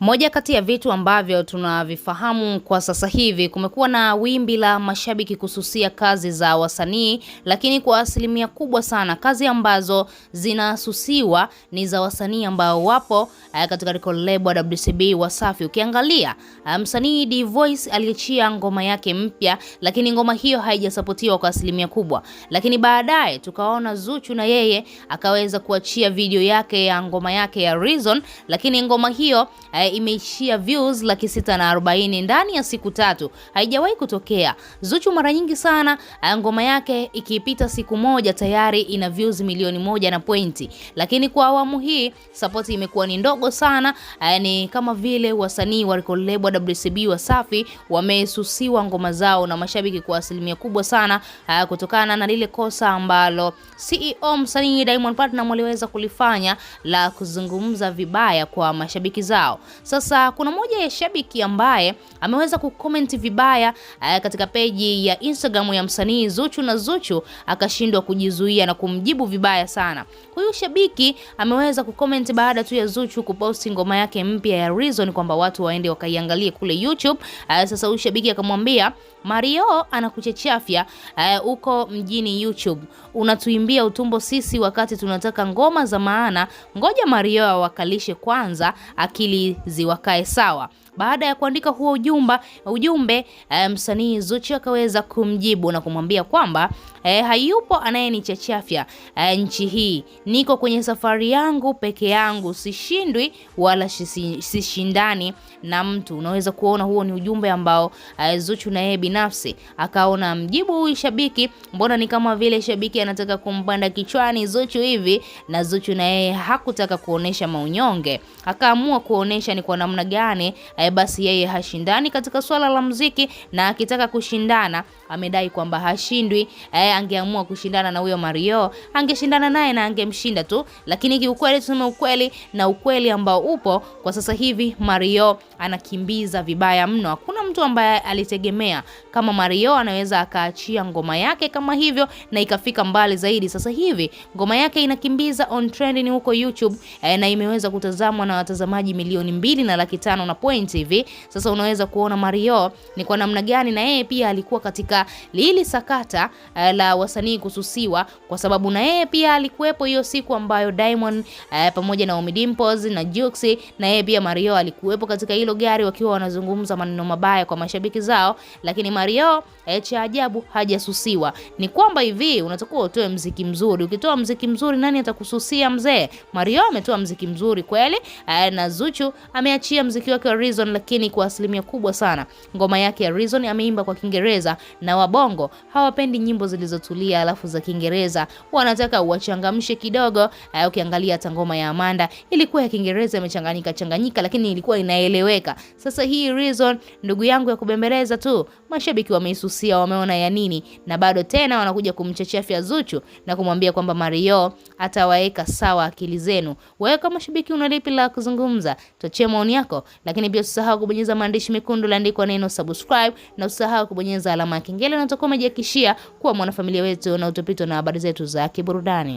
Moja kati ya vitu ambavyo tunavifahamu kwa sasa hivi, kumekuwa na wimbi la mashabiki kususia kazi za wasanii, lakini kwa asilimia kubwa sana kazi ambazo zinasusiwa ni za wasanii ambao wapo katika record label WCB Wasafi. Ukiangalia msanii D-Voice aliachia ngoma yake mpya, lakini ngoma hiyo haijasapotiwa kwa asilimia kubwa. Lakini baadaye tukaona Zuchu na yeye akaweza kuachia video yake ya ngoma yake ya Reason, lakini ngoma hiyo imeishia views 640 ndani ya siku 3. Haijawahi kutokea. Zuchu mara nyingi sana ngoma yake ikipita siku moja tayari ina views milioni 1 na pointi. Lakini kwa awamu hii support imekuwa ni ndogo sana. Ni kama vile wasanii wa record label WCB Wasafi wamesusiwa ngoma zao na mashabiki kwa asilimia kubwa sana kutokana na lile kosa ambalo CEO msanii Diamond Platnumz aliweza kulifanya la kuzungumza vibaya kwa mashabiki zao. Sasa kuna moja ya shabiki ambaye ameweza kucomment vibaya katika peji ya Instagram ya msanii Zuchu, na Zuchu akashindwa kujizuia na kumjibu vibaya sana. Huyu shabiki ameweza kucomment baada tu ya Zuchu kuposti ngoma yake mpya ya Reason kwamba watu waende wakaiangalie kule YouTube. Sasa huyu shabiki akamwambia, Mario anakuchechafya uko mjini YouTube, unatuimbia utumbo sisi wakati tunataka ngoma za maana. Ngoja Mario awakalishe kwanza, akili ziwakae sawa. Baada ya kuandika huo ujumbe msanii Zuchu akaweza kumjibu na kumwambia kwamba hayupo anayenichachafya nchi hii, niko kwenye safari yangu peke yangu, sishindwi wala sishindani na mtu. Unaweza kuona huo ni ujumbe ambao Zuchu na yeye binafsi akaona mjibu huyu shabiki, mbona ni kama vile shabiki anataka kumpanda kichwani Zuchu hivi, na Zuchu na yeye hakutaka kuonesha maunyonge, akaamua kuonesha ni kwa namna gani basi yeye hashindani katika swala la muziki, na akitaka kushindana amedai kwamba hashindwi. Angeamua kushindana na huyo Mario, angeshindana naye na angemshinda tu, lakini kiukweli tuseme ukweli na ukweli ambao upo kwa sasa hivi, Mario anakimbiza vibaya mno. Hakuna mtu ambaye alitegemea kama Mario anaweza akaachia ngoma yake kama hivyo na ikafika mbali zaidi. Sasa hivi ngoma yake inakimbiza on trending huko YouTube na imeweza kutazamwa na watazamaji milioni 2.5 na point hivi. Sasa unaweza kuona Mario ni kwa namna gani na yeye pia alikuwa katika lili sakata la wasanii kususiwa, kwa sababu na yeye pia alikuwepo hiyo siku ambayo Diamond pamoja na Ommy Dimpoz na Jux na yeye pia Mario alikuwepo katika hilo gari wakiwa wanazungumza maneno mabaya kwa mashabiki zao. Lakini Mario cha ajabu hajasusiwa. Ni kwamba hivi unatakiwa utoe muziki mzuri. Ukitoa muziki mzuri nani atakususia mzee? Mario ametoa muziki mzuri kweli, na Zuchu ameachia muziki wake wa Reason, lakini kwa asilimia kubwa sana ngoma yake ya Reason ameimba kwa Kiingereza, na wabongo hawapendi nyimbo zilizotulia alafu za Kiingereza, wanataka uwachangamshe kidogo. Ukiangalia hata ngoma ya Amanda ilikuwa ya Kiingereza imechanganyika lakini ilikuwa inaeleweka. Sasa hii Reason ndugu yangu ya kubembeleza tu, mashabiki wameisusia, wameona ya nini, na bado tena wanakuja kumchachafia Zuchu na kumwambia kwamba Mario atawaeka sawa akili zenu. Wewe kama shabiki una lipi la kuzungumza? Tuachie maoni yako, lakini pia usisahau kubonyeza maandishi mekundu laandikwa neno subscribe, na usisahau kubonyeza alama ya kengele na utakuwa umejihakikishia kuwa mwanafamilia wetu na utapitwa na habari zetu za kiburudani.